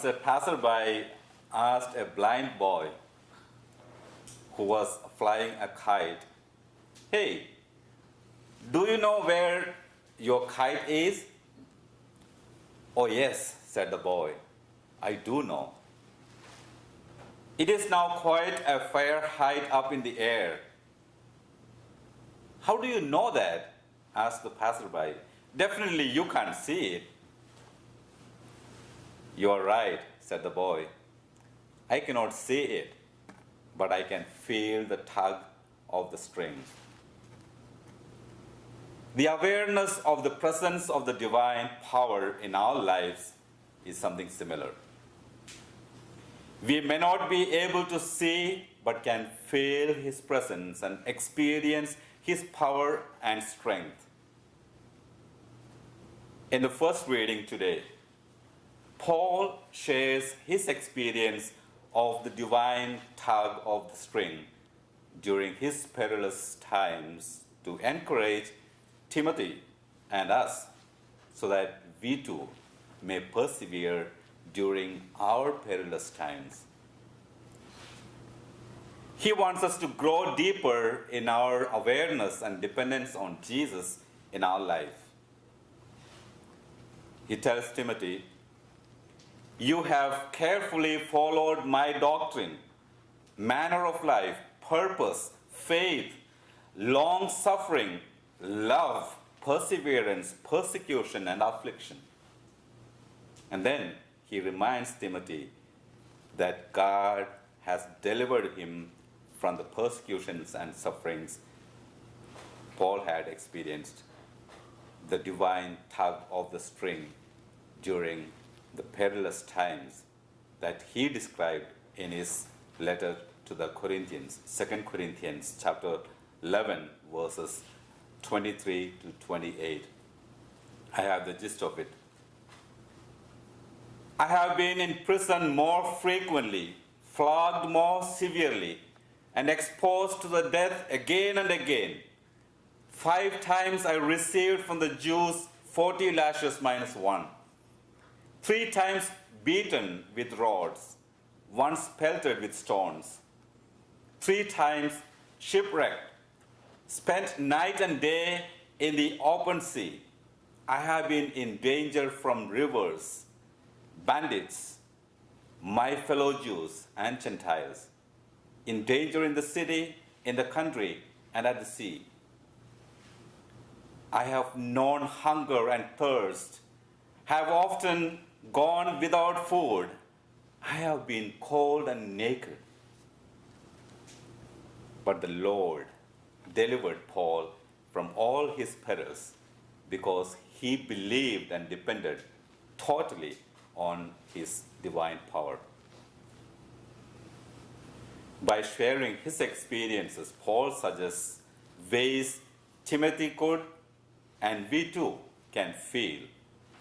Once a passerby asked a blind boy who was flying a kite, "Hey, do you know where your kite is?" "Oh, yes," said the boy, "I do know. It is now quite a fair height up in the air." "How do you know that?" asked the passerby. "Definitely you can't see it." "You're right," said the boy. "I cannot see it, but I can feel the tug of the string." The awareness of the presence of the divine power in our lives is something similar. We may not be able to see, but can feel His presence and experience His power and strength. In the first reading today, Paul shares his experience of the divine tug of the string during his perilous times to encourage Timothy and us so that we too may persevere during our perilous times. He wants us to grow deeper in our awareness and dependence on Jesus in our life. He tells Timothy, "You have carefully followed my doctrine, manner of life, purpose, faith, long suffering, love, perseverance, persecution, and affliction." And then he reminds Timothy that God has delivered him from the persecutions and sufferings Paul had experienced, the divine tug of the string during the perilous times that he described in his letter to the Corinthians, 2 Corinthians chapter 11, verses 23 to 28. I have the gist of it. "I have been in prison more frequently, flogged more severely, and exposed to the death again and again. 5 times I received from the Jews 40 lashes minus 1. 3 times beaten with rods, once pelted with stones. 3 times shipwrecked, spent night and day in the open sea. I have been in danger from rivers, bandits, my fellow Jews and Gentiles, in danger in the city, in the country, and at the sea. I have known hunger and thirst, have often gone without food. I have been cold and naked." But the Lord delivered Paul from all his perils because he believed and depended totally on his divine power. By sharing his experiences, Paul suggests ways Timothy could and we too can feel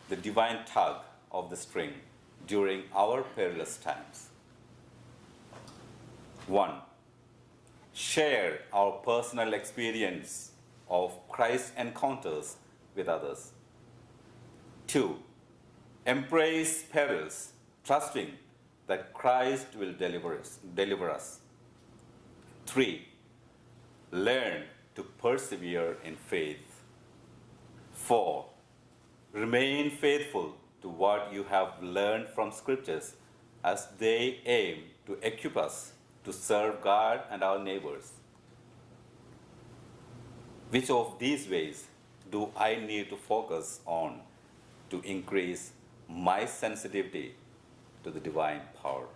the divine tug of the string during our perilous times. 1. Share our personal experience of Christ's encounters with others. 2. Embrace perils, trusting that Christ will deliver us. 3. Learn to persevere in faith. 4. Remain faithful to what you have learned from scriptures as they aim to equip us to serve God and our neighbors. Which of these ways do I need to focus on to increase my sensitivity to the divine power?